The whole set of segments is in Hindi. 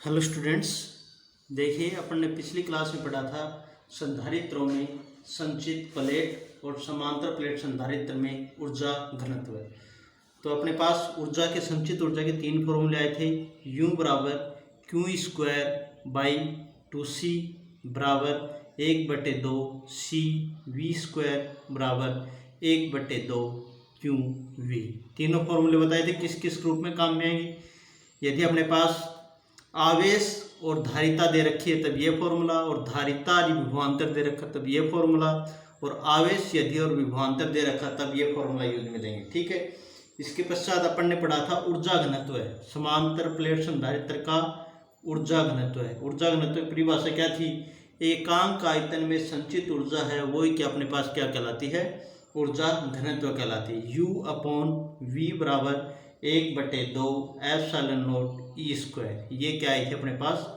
हेलो स्टूडेंट्स, देखिए अपन ने पिछली क्लास में पढ़ा था संधारित्रों में संचित प्लेट और समांतर प्लेट संधारित्र में ऊर्जा घनत्व। तो अपने पास ऊर्जा के संचित ऊर्जा के तीन फॉर्मूले आए थे। U बराबर क्यू स्क्वायर बाई 2C बराबर 1/2 C V स्क्वायर बराबर 1/2 क्यू V। तीनों फॉर्मूले बताए थे किस किस रूप में काम में आएंगे। यदि अपने पास आवेश और धारिता दे रखी है तब ये फॉर्मूला, और धारिता यदि विभवांतर दे रखा तब ये फॉर्मूला, और आवेश यदि और विभवांतर दे रखा तब ये फॉर्मूला यूज में देंगे। ठीक है। इसके पश्चात अपन ने पढ़ा था ऊर्जा घनत्व है। समांतर प्लेट संधारित्र का ऊर्जा घनत्व है। ऊर्जा घनत्व की परिभाषा क्या थी? एकांक आयतन में संचित ऊर्जा है वो ही क्या अपने पास क्या कहलाती है? ऊर्जा घनत्व कहलाती है। U/V बराबर 1/2 एप्सिलॉन नॉट ई स्क्वायर। ये क्या आई थी अपने पास?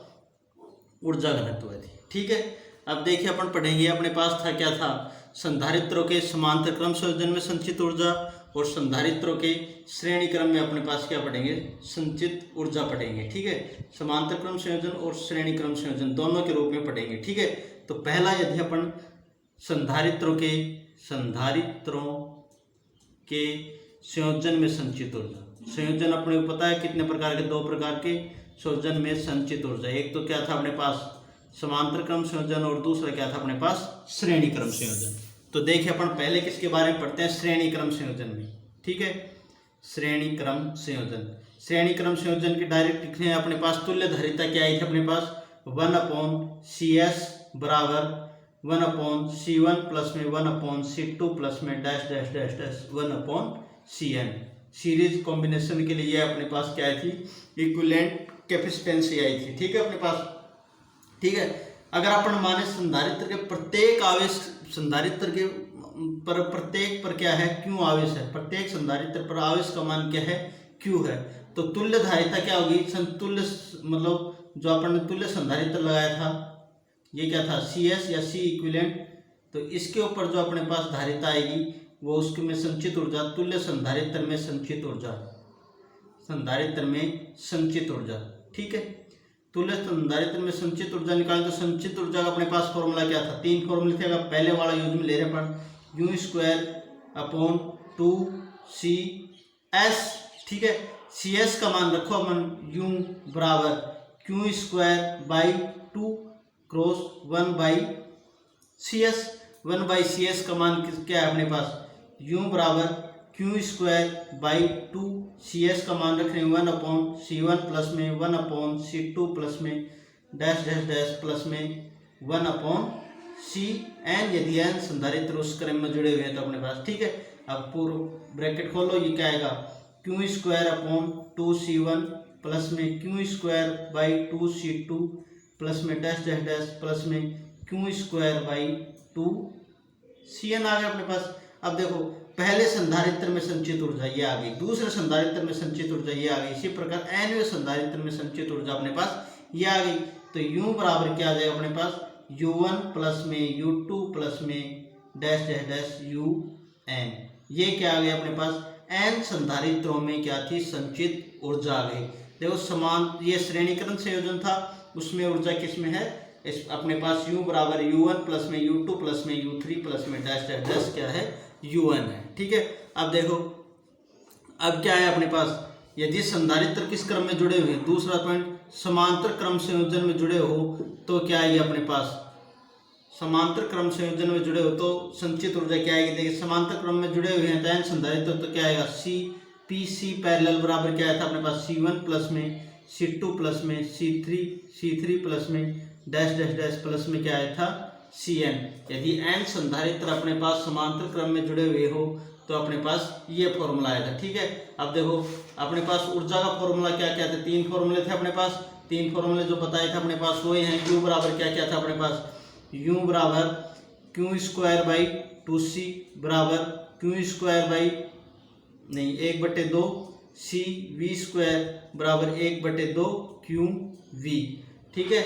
ऊर्जा घनत्व थी। ठीक है। अब देखिए अपन पढ़ेंगे, अपने पास था क्या था? संधारित्रों के समांतर क्रम संयोजन में संचित ऊर्जा और संधारित्रों के श्रेणी क्रम में अपने पास क्या पढ़ेंगे? संचित ऊर्जा पढ़ेंगे। ठीक है। समांतर क्रम संयोजन और श्रेणी क्रम संयोजन दोनों के रूप में पढ़ेंगे। ठीक है। तो पहला यदि अपन संधारित्रों के संयोजन में संचित ऊर्जा, संयोजन अपने को पता है कितने प्रकार के? दो प्रकार के संयोजन में संचित ऊर्जा। एक तो क्या था अपने पास? समांतर क्रम संयोजन, और दूसरा क्या था अपने पास? श्रेणी क्रम संयोजन। तो देखिए अपन पहले किसके बारे में पढ़ते हैं? श्रेणी क्रम संयोजन में। ठीक है। श्रेणी क्रम संयोजन। श्रेणी क्रम संयोजन की डायरेक्ट लिखने हैं अपने पास। तुल्य धारिता क्या आई थी अपने पास? 1/CS बराबर 1/C1 प्लस में 1/C2 प्लस में dash dash dash dash 1/CN। Series combination के लिए अपने पास क्या आई थी? इक्विवेलेंट कैपेसिटेंसी आई थी। ठीक है अपने पास। ठीक है। अगर अपन माने संधारित्र के प्रत्येक आवेश, संधारित्र के प्रत्येक पर क्या है? क्यू आवेश है। प्रत्येक संधारित्र पर आवेश का मान क्या है? क्यू है। तो तुल्य धारिता क्या होगी? समतुल्य, मतलब जो अपन ने तुल्य संधारित्र लगाया था ये क्या था? CS या C इक्विवेलेंट। तो इसके ऊपर जो अपने पास धारिता आएगी वो उसके में संचित ऊर्जा, तुल्य संधारित्र में संचित ऊर्जा, संधारित्र में संचित ऊर्जा। ठीक है। तुल्य संधारित्र में संचित ऊर्जा निकालें तो संचित ऊर्जा का अपने पास फॉर्मूला क्या था? तीन फॉर्मूले थे। अगर पहले वाला यूज में ले रहे अपन U²/2CS। ठीक है। CS का मान रखो अपन U बराबर Q²/2 क्रॉस 1/CS। 1/CS का मान क्या है अपने पास? U बराबर Q²/2। CS का मान रख रहे हैं 1/C1 प्लस में 1/C2 प्लस में डैश डैश डैश प्लस में 1/CN। यदि n संधारित्र उस क्रम में जुड़े हुए हैं तो अपने पास। ठीक है। अब पूर्व ब्रैकेट खोलो, ये क्या आएगा? Q²/2C1 प्लस में Q²/2C2 प्लस में डैश डैश डैश प्लस में Q²/2CN आ गया अपने पास। अब देखो पहले संधारित्र में संचित ऊर्जा ये आ गई, दूसरे संधारित्र में संचित ऊर्जा ये आ गई, इसी प्रकार nवें संधारित्र में संचित ऊर्जा अपने पास ये आ गई। तो U बराबर क्या आ जाएगा अपने पास? U1 प्लस में U2 प्लस में डैश डैश डैश UN। ये क्या आ गया अपने पास? n संधारित्रों में क्या थी? संचित ऊर्जा आ गई। देखो समान, ये श्रेणीकरण संयोजन था, उसमें ऊर्जा किस में है? इस अपने पास U बराबर U1 प्लस में U2 प्लस में U3 प्लस में डैश डैश डैश क्या है? UN है। ठीक है। अब देखो अब क्या है अपने पास? यदि संधारित्र किस क्रम में जुड़े हुए हैं? दूसरा पॉइंट, समांतर क्रम संयोजन में जुड़े हो तो क्या आएगी अपने पास? समांतर क्रम संयोजन में जुड़े हो तो संचित ऊर्जा क्या आएगी? देखिए समांतर क्रम में जुड़े हुए हैं तो n संधारित्र तो क्या आएगा? PC पैरेलल बराबर क्या आया था अपने पास? C1 प्लस में C2 प्लस में C3 प्लस में डैश डैश डैश प्लस में क्या आया था? CN। यदि n संधारित्र अपने पास समांतर क्रम में जुड़े हुए हो तो अपने पास ये फॉर्मूला आया था। ठीक है। अब देखो अपने पास ऊर्जा का फॉर्मूला क्या क्या था? तीन फॉर्मूले थे अपने पास। तीन फॉर्मूले जो बताए थे अपने पास वो हैं। U बराबर क्या क्या था अपने पास? U बराबर Q²/2C बराबर नहीं 1/2 C V स्क्वायर बराबर 1/2 QV। ठीक है।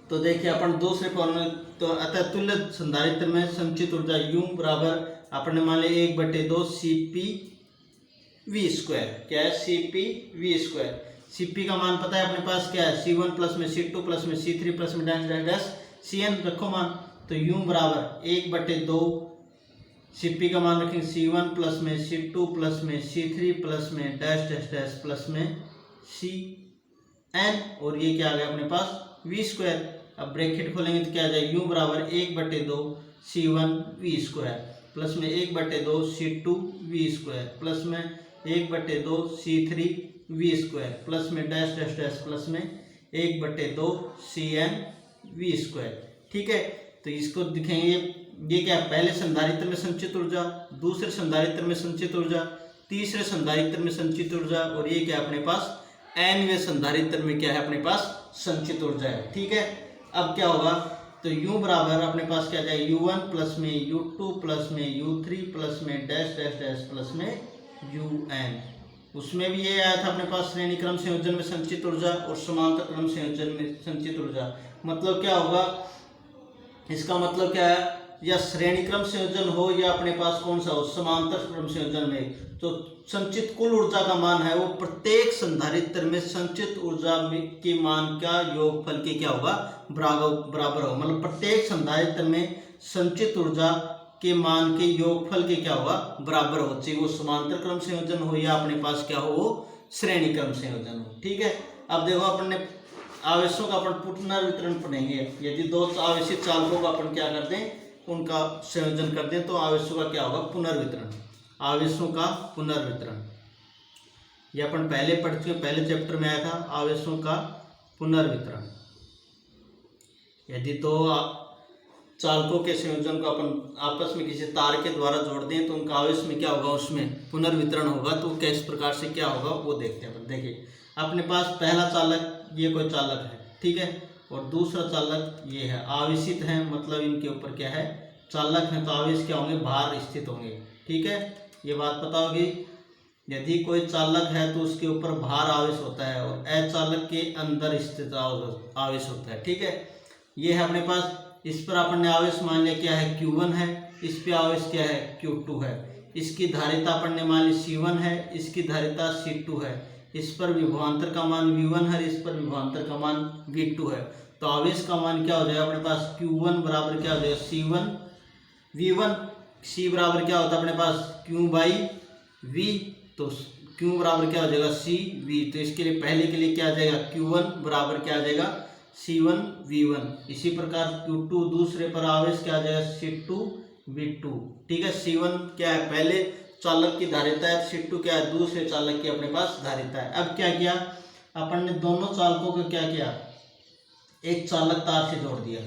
तो देखिए अपन दूसरे फॉर्मूले, तो अतः तुल्य संधारित्र में संचित ऊर्जा U बराबर अपन मान लिया 1/2 CP V स्क्वायर। क्या है? CP V square. Cp का मान पता है अपने पास क्या है, C1 प्लस में C2 प्लस में C3 प्लस में डैश डैश डैश Cn रखो मान, तो U बराबर 1/2 Cp का मान रखेंगे C1 प्लस में C2 प्लस में C3 प्लस में डैश डैश डैश प्लस में Cn, और ये क्या आ गया अपने पास V स्क्वायर। अब ब्रैकेट खोलेंगे तो क्या आ जाएगा, U बराबर 1/2 C1 V स्क्वायर प्लस में 1/2 C2 V स्क्वायर प्लस में 1/2 C3 V स्क्वायर प्लस में डैश डैश डैश प्लस में 1/2 Cn V स्क्वायर। ठीक है, तो इसको दिखेंगे ये क्या है, पहले संधारित्र में संचित ऊर्जा, दूसरे संधारित्र में संचित ऊर्जा, तीसरे संधारित्र में संचित ऊर्जा, और ये क्या है अपने पास nवें संधारित्र में क्या है अपने पास संचित ऊर्जा है। ठीक है, अब क्या होगा, तो U बराबर अपने पास क्या जाएगा, U1 प्लस में U2 प्लस में U3 प्लस में डैश डैश डैश प्लस में UN। उसमें भी ये आया था अपने पास श्रेणी क्रम संयोजन में संचित ऊर्जा और समांतर क्रम संयोजन में संचित ऊर्जा। मतलब क्या होगा, इसका मतलब क्या है, या श्रेणी क्रम संयोजन हो या अपने पास कौन सा हो समांतर क्रम संयोजन में, तो संचित कुल ऊर्जा का मान है वो प्रत्येक संधारित्र में संचित ऊर्जा के मान का योगफल के क्या होगा, बराबर होगा। मतलब प्रत्येक संधारित्र में संचित ऊर्जा के मान के योगफल के क्या होगा, बराबर हो, चाहे वो समांतर क्रम संयोजन हो या अपने पास क्या हो वो श्रेणी क्रम संयोजन हो। ठीक है, अब देखो अपन ने आवेशों का अपन पुनर्वितरण पढ़ेंगे। यदि दो आवेशित चालकों का अपन क्या कर दें, उनका संयोजन कर दें, तो आवेशों का क्या होगा, पुनर्वितरण। आवेशों का पुनर्वितरण ये अपन पहले पढ़ चुके, पहले चैप्टर में आया था आवेशों का पुनर्वितरण। यदि दो चालकों के संयोजन को अपन आपस में किसी तार के द्वारा जोड़ दें तो उनका आवेश में क्या होगा, उसमें पुनर्वितरण होगा। तो किस प्रकार से क्या होगा वो देखते हैं। देखिए अपने पास पहला चालक ये कोई चालक है, ठीक है, और दूसरा चालक ये है, आवेशित है, मतलब इनके ऊपर क्या है, चालक है, तो आवेश क्या होंगे, भार स्थित होंगे। ठीक है, ये बात पता होगी। यदि कोई चालक है तो उसके ऊपर भार आवेश होता है और अचालक के अंदर स्थित आवेश होता है। ठीक है, ये है अपने पास। इस पर अपन ने आवेश मान लिया क्या है, Q1 है, इस पे आवेश क्या है, Q2 है। इसकी धारिता अपन ने मान ली C1 है, इसकी धारिता C2 है। इस पर विभवांतर का मान V1 है, इस पर विभवांतर का मान V2 है। तो आवेश का मान क्या हो जाएगा अपने पास, Q1 बराबर क्या हो जाएगा, C1 V1। C बराबर क्या होता है अपने पास, Q/V। तो Q बराबर क्या हो जाएगा, CV। तो इसके लिए पहले के लिए क्या आ जाएगा, Q1 बराबर क्या आ जाएगा, C1 V1। इसी प्रकार Q2 दूसरे पर आवेश क्या आ जाएगा, C2 V2। ठीक है, C1 क्या है, पहले चालक की धारिता है, C2 क्या है, दूसरे चालक की अपने पास धारिता है। अब क्या किया अपन ने, दोनों चालकों को क्या किया, एक चालक तार से जोड़ दिया।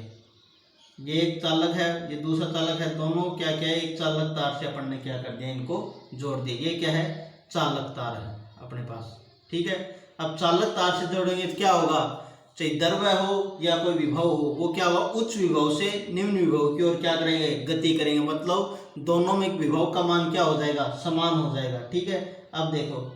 ये एक चालक है, ये दूसरा चालक है, दोनों क्या क्या है, एक चालक तार से अपन ने क्या कर दिया, इनको जोड़ दिया। ये क्या है, चालक तार है अपने पास। ठीक है, अब चालक तार से जोड़ेंगे तो क्या होगा, चाहे द्रव्य हो या कोई विभव हो, वो क्या होगा, उच्च विभव से निम्न विभव की ओर क्या करेंगे, गति करेंगे। मतलब दोनों में विभव का मान क्या हो जाएगा, समान हो जाएगा। ठीक है, अब देखो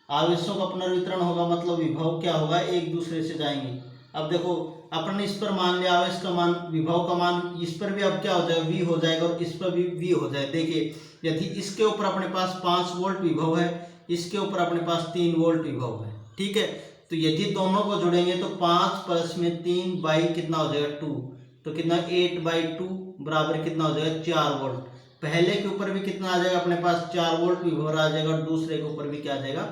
आवेशों का पुनर्वितरण होगा, मतलब विभव क्या होगा, एक दूसरे से जाएंगे। अब देखो अपन ने इस पर मान लिया आवेश का मान, विभव का मान, इस पर भी अब क्या हो जाएगा, V हो जाएगा, और इस पर भी V हो जाएगा। देखिए यदि इसके ऊपर अपने पास 5 वोल्ट विभव है, इसके ऊपर अपने पास 3 वोल्ट विभव है। ठीक है, तो यदि दोनों को जोड़ेंगे तो 5 प्लस में 3 बाई कितना हो जाएगा, 2, तो कितना 8/2 बराबर कितना हो जाएगा, 4 वोल्ट। पहले के ऊपर भी कितना आ जाएगा अपने पास, 4 वोल्ट विभव आ जाएगा, और दूसरे के ऊपर भी क्या आ जाएगा,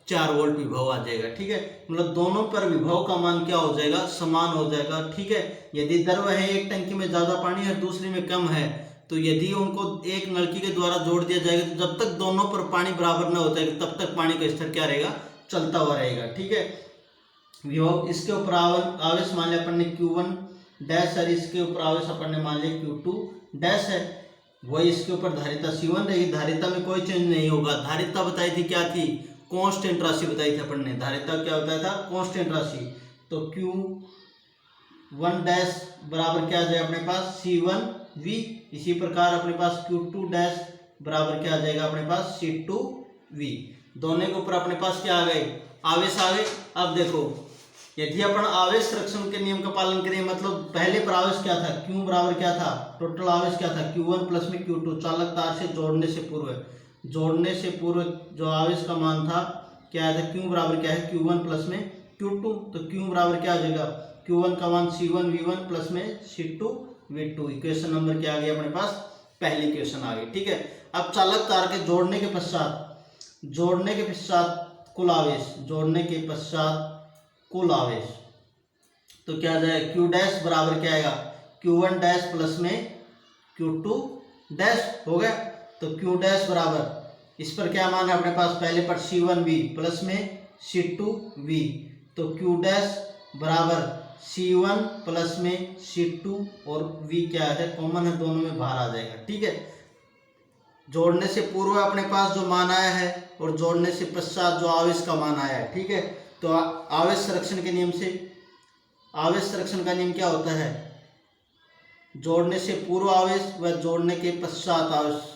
4 वोल्ट विभव आ जाएगा। ठीक है, मतलब दोनों पर विभव का मान क्या हो जाएगा, समान हो जाएगा। ठीक है, यदि द्रव्य है, एक टंकी में ज्यादा पानी है, दूसरी में कम है, तो यदि उनको एक नलकी के द्वारा जोड़ दिया जाएगा तो जब तक दोनों पर पानी बराबर न होता है तब तक पानी का स्तर क्या रहेगा, चलता हुआ रहेगा। ठीक है, विभव इसके ऊपर आवेश मान लिया अपन ने Q1 डैश है, इसके ऊपर आवेश अपन ने मान लिया Q2 डैश है, वही इसके ऊपर धारिता C1 रहेगी। धारिता में कोई चेंज नहीं होगा। धारिता बताई थी क्या थी, कांस्टेंट राशि बताई थी अपन ने। धारिता क्या बताया था, कांस्टेंट राशि। तो Q1 डैश बराबर क्या आ जाएगा अपने पास, C1V। इसी प्रकार अपने पास Q2 डैश बराबर क्या आ जाएगा अपने पास, C2V। दोनों के ऊपर अपने पास क्या आ गए, आवेश आ गए। अब देखो यदि अपन आवेश संरक्षण के नियम का पालन करें, मतलब पहले पर आवेश क्या था, Q बराबर क्या था, टोटल आवेश क्या था, Q1 प्लस में Q2। चालक तार से जोड़ने से पूर्व जो आवेश का मान था क्या आया था, क्यू बराबर क्या है Q1 प्लस में Q2, तो क्यू बराबर क्या आ जाएगा, Q1 का मान C1 V1 प्लस में C2 V2। इक्वेशन नंबर क्या आ गया अपने पास, पहली इक्वेशन आ गई। ठीक है, अब चालक तार के जोड़ने के पश्चात कुल आवेश, जोड़ने के पश्चात कुल आवेश, तो क्या आ जाएगा, Q डैश बराबर क्या आएगा, Q1 डैश प्लस में Q2 डैश हो गया। तो Q डैश बराबर इस पर क्या मान है अपने पास, पहले पर C1V प्लस में C2V, तो Q डैश बराबर C1 प्लस में C2 और V क्या है, कॉमन है, दोनों में बाहर आ जाएगा। ठीक है, जोड़ने से पूर्व अपने पास जो मान आया है और जोड़ने से पश्चात जो आवेश का मान आया है। ठीक है, तो आवेश संरक्षण के नियम से, आवेश संरक्षण का नियम क्या होता है, जोड़ने से पूर्व आवेश व जोड़ने के पश्चात आवेश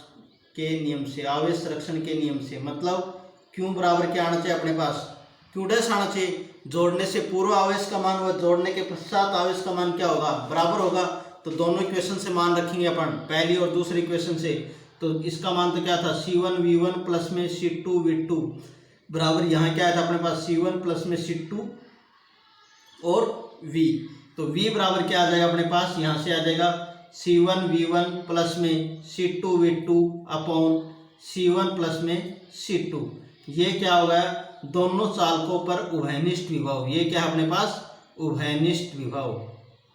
के नियम से, आवेश संरक्षण के नियम से, मतलब क्यू बराबर क्या आना चाहिए अपने पास, क्यू डैश आना चाहिए। जोड़ने से पूर्व आवेश का मान व जोड़ने के पश्चात आवेश का मान क्या होगा, बराबर होगा। तो दोनों इक्वेशन से मान रखेंगे अपन, पहली और दूसरी इक्वेशन से। तो इसका मान तो क्या था, C1 V1 प्लस में C2 V2 बराबर, यहाँ क्या आया था अपने पास, C1 प्लस में C2 और V। तो V बराबर क्या आ जाएगा अपने पास, यहाँ से आ जाएगा C1 V1 प्लस में C2 V2 upon C1 plus में C2। ये क्या हो गया, दोनों चालकों पर उभयनिष्ठ विभव। ये क्या है अपने पास, उभयनिष्ठ विभव,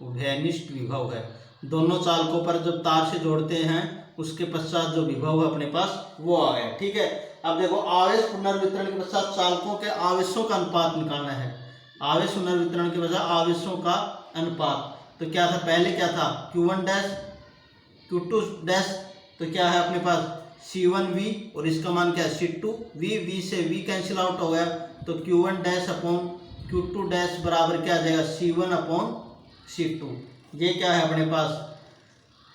उभयनिष्ठ विभव है। दोनों चालकों पर जब तार से जोड़ते हैं उसके पश्चात जो विभव है अपने पास वो आ गया। ठीक है, अब देखो आवेश पुनर्वितरण के पश्चात चालकों के आवेशों का अनुपात निकालना है। आवेश पुनर्वितरण के पश्चात आवेशों का अनुपात, तो क्या था, पहले क्या था, Q1 डैश Q2 डैश, तो क्या है अपने पास C1V और इसका मान क्या है C2V, V से V कैंसिल आउट हो गया, तो Q1 dash upon Q2 dash बराबर क्या आ जाएगा, C1 अपॉन C2। ये क्या है अपने पास,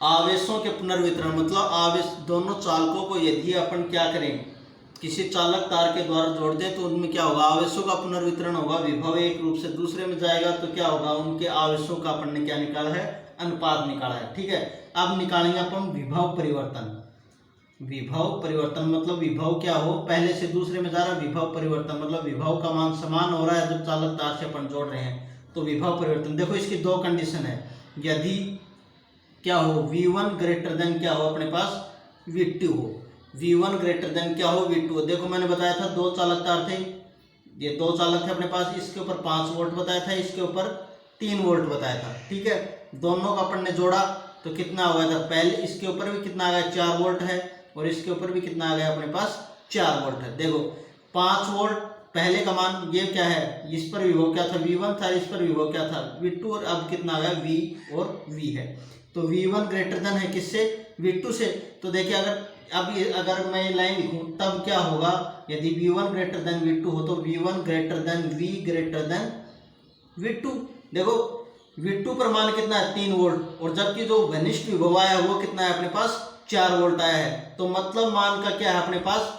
आवेशों के पुनर्वितरण, मतलब आवेश दोनों चालकों को यदि अपन क्या करें, किसी चालक तार के द्वारा जोड़ दें तो उनमें क्या होगा, आवेशों का पुनर्वितरण होगा। विभव एक रूप से दूसरे में जाएगा तो क्या होगा, उनके आवेशों का अपन ने क्या निकाला है, अनुपात निकाला है। ठीक है, अब निकालेंगे अपन विभव परिवर्तन। विभव परिवर्तन मतलब विभव क्या हो, पहले से दूसरे में जा रहा है, विभव परिवर्तन मतलब विभव का मान समान हो रहा है जब चालक तार से अपन जोड़ रहे हैं, तो विभव परिवर्तन। देखो इसकी दो कंडीशन है, यदि क्या हो, V1 ग्रेटर देन क्या हो अपने पास, V2 हो, V1 ग्रेटर देन क्या हो, V2 हो। देखो मैंने बताया था दो चालक तार थे, ये दो चालक थे अपने पास, इसके ऊपर 5 वोल्ट बताया था, इसके ऊपर 3 वोल्ट बताया था। ठीक है, दोनों का अपन ने जोड़ा तो कितना हो गया था, पहले इसके ऊपर भी कितना आ गया, 4 वोल्ट है, और इसके ऊपर भी कितना आ गया अपने पास, 4 वोल्ट है। देखो 5 वोल्ट पहले का मान, ये क्या है, इस पर विभव क्या था, V1 था, इस पर विभव क्या था, V2, और अब कितना आ गया, V और V है। तो V1 ग्रेटर देन है किससे, V2 से। तो देखिए अगर मैं ये लाइन लिखूं तब क्या होगा, यदि V1 ग्रेटर देन V2 हो तो V1 greater than V greater than V2। देखो V2 पर मान कितना है, 3 वोल्ट, और जबकि जो घनिष्ठ विभव आया है वो कितना है अपने पास, 4 वोल्ट आया है। तो मतलब मान का क्या है अपने पास,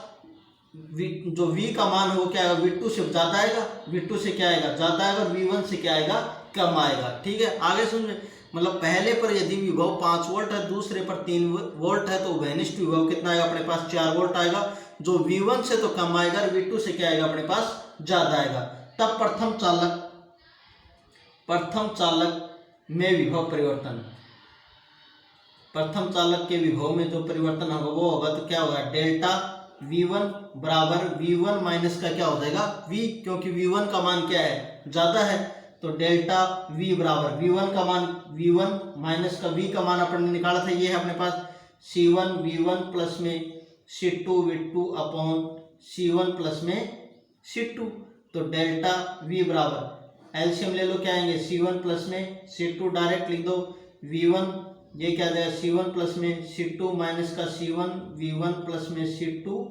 जो V का मान है वो क्या आएगा, V2 से ज़्यादा आएगा, V2 से क्या आएगा, ज़्यादा आएगा, V1 से क्या आएगा, कम आएगा। ठीक है, आगे समझे, मतलब पहले पर यदि विभव 5 वोल्ट है, दूसरे पर 3 वोल्ट है, तो घनिष्ठ विभव कितना आएगा अपने पास, 4 वोल्ट आएगा, जो V1 से तो कम आएगा, V2 से क्या आएगा अपने पास, ज़्यादा आएगा। तब प्रथम चालक में विभव परिवर्तन, प्रथम चालक के विभव में जो परिवर्तन होगा वो होगा, तो क्या होगा, डेल्टा V1 बराबर V1 माइनस का क्या हो जाएगा, V, क्योंकि V1 का मान क्या है, ज़्यादा है, तो डेल्टा V बराबर V1 का मान, V1 माइनस का V का मान अपन ने निकाला था, ये है अपने पास C1 V1 प्लस में C2 V2 upon C1 plus में C2। तो डेल्टा V बराबर एलसीएम ले लो, क्या आएंगे, C1 प्लस में C2 डायरेक्ट लिख दो, V1 ये क्या जाएगा, C1 प्लस में C2 माइनस का C1 V1 प्लस में C2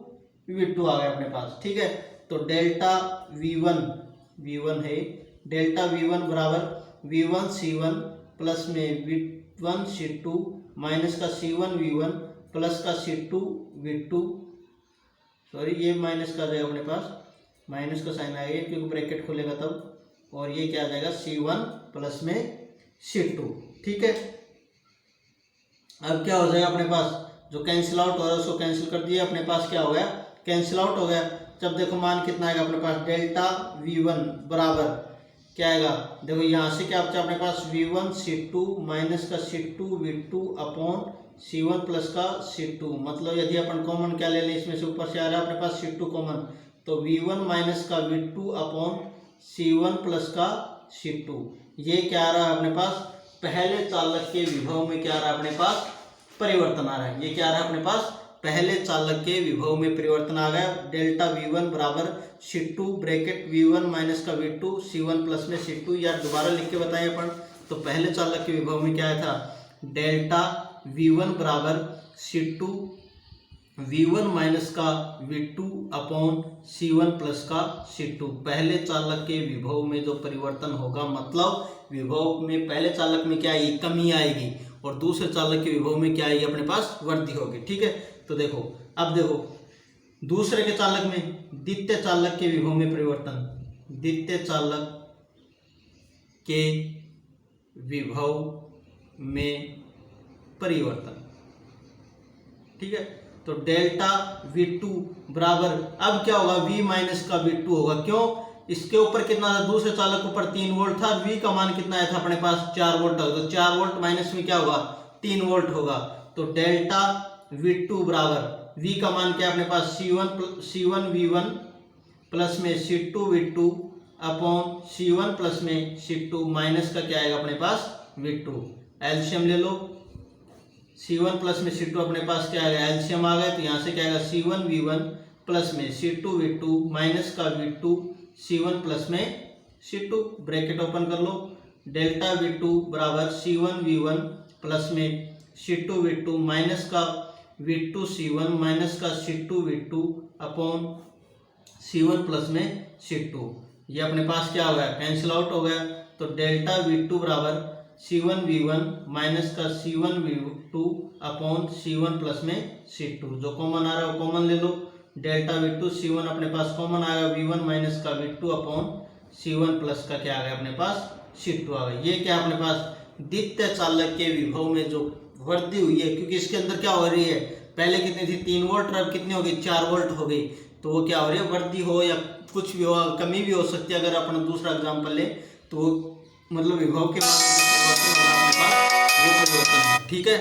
V2 आ गया अपने पास। ठीक है, तो डेल्टा V1 है, डेल्टा V1 बराबर V1 C1 प्लस में V1 C2 माइनस का C1 V1 प्लस का C2 V2, सॉरी ये माइनस का आ जाएगा अपने पास, माइनस का साइन आएगा क्योंकि ब्रैकेट खोलेगा तब, और ये क्या आ जाएगा C1 प्लस में C2। ठीक है, अब क्या हो जाएगा अपने पास, जो कैंसिल आउट हो रहा है उसको कैंसिल कर दिया, अपने पास क्या हो गया, कैंसिल आउट हो गया। जब देखो मान कितना आएगा अपने पास, डेल्टा V1 बराबर क्या आएगा, देखो यहाँ से क्या बचा अपने पास, V1 C2 माइनस का C2 V2 upon C1 plus का C2। मतलब यदि अपन कॉमन क्या ले लें, इसमें से ऊपर से आ रहा है अपने पास C2 कॉमन, तो V1 माइनस का V2 अपॉन C1 प्लस का C2। ये क्या आ रहा है अपने पास, पहले चालक के विभव में क्या आ रहा है अपने पास, परिवर्तन आ रहा है। ये क्या आ रहा है अपने पास, पहले चालक के विभव में परिवर्तन आ गया। डेल्टा V1 बराबर C2 ब्रैकेट V1 माइनस का V2 C1 प्लस में C2। यार दोबारा लिख के बताएं अपन, तो पहले चालक के विभव में क्या आया था, डेल्टा V1 बराबर C2 V1 माइनस का V2 अपॉन C1 प्लस का C2। पहले चालक के विभव में जो परिवर्तन होगा, मतलब विभव में पहले चालक में क्या आएगी, कमी आएगी, और दूसरे चालक के विभव में क्या आएगी अपने पास, वृद्धि होगी। ठीक है, तो देखो अब देखो दूसरे के चालक में, द्वितीय चालक के विभव में परिवर्तन, द्वितीय चालक के विभव में परिवर्तन। ठीक है, तो डेल्टा V2 बराबर, अब क्या होगा, V माइनस का V2 होगा। क्यों, इसके ऊपर कितना था, दूसरे चालक के ऊपर 3 वोल्ट था, V का मान कितना आया था अपने पास, 4 वोल्ट था, तो 4 वोल्ट माइनस में क्या होगा, 3 वोल्ट होगा। तो डेल्टा V2 बराबर, V का मान क्या है अपने पास, C1 V1 प्लस में C2 V2 upon C1 plus में C2 माइनस का क्या आएगा अपने पास, V2। एलसीएम ले लो, C1 प्लस में C2 अपने पास क्या आएगा, एलसीएम आ गया, तो यहाँ से क्या आएगा, C1 V1 प्लस में C2 V2 माइनस का V2 C1 प्लस में C2। ब्रैकेट ओपन कर लो, डेल्टा V2 बराबर C1 V1 प्लस में C2 V2 माइनस का V2 C1 माइनस का C2 V2 upon C1 plus में C2। ये अपने पास क्या हो गया, कैंसिल आउट हो गया। तो डेल्टा V2 बराबर C1 V1 माइनस का C1 V2 upon C1 plus में C2। जो कॉमन आ रहा है वो कॉमन ले लो, डेल्टा V2 C1 अपने पास कॉमन आएगा, V1 माइनस का V2 अपॉन C1 प्लस का क्या आ गया अपने पास, C2 आ गया। ये क्या अपने पास, द्वितीय चालक के विभव में जो वृद्धि हुई है, क्योंकि इसके अंदर क्या हो रही है, पहले कितनी थी, 3 वोल्ट, अब कितनी हो गई, 4 वोल्ट हो गई। तो वो क्या हो रही है, वृद्धि हो या कुछ भी हो, कमी भी हो सकती है। अगर अपन दूसरा एग्जाम्पल ले तो मतलब विभव के मान में परिवर्तन हो रहा है अपने पास, वो परिवर्तन है। ठीक है।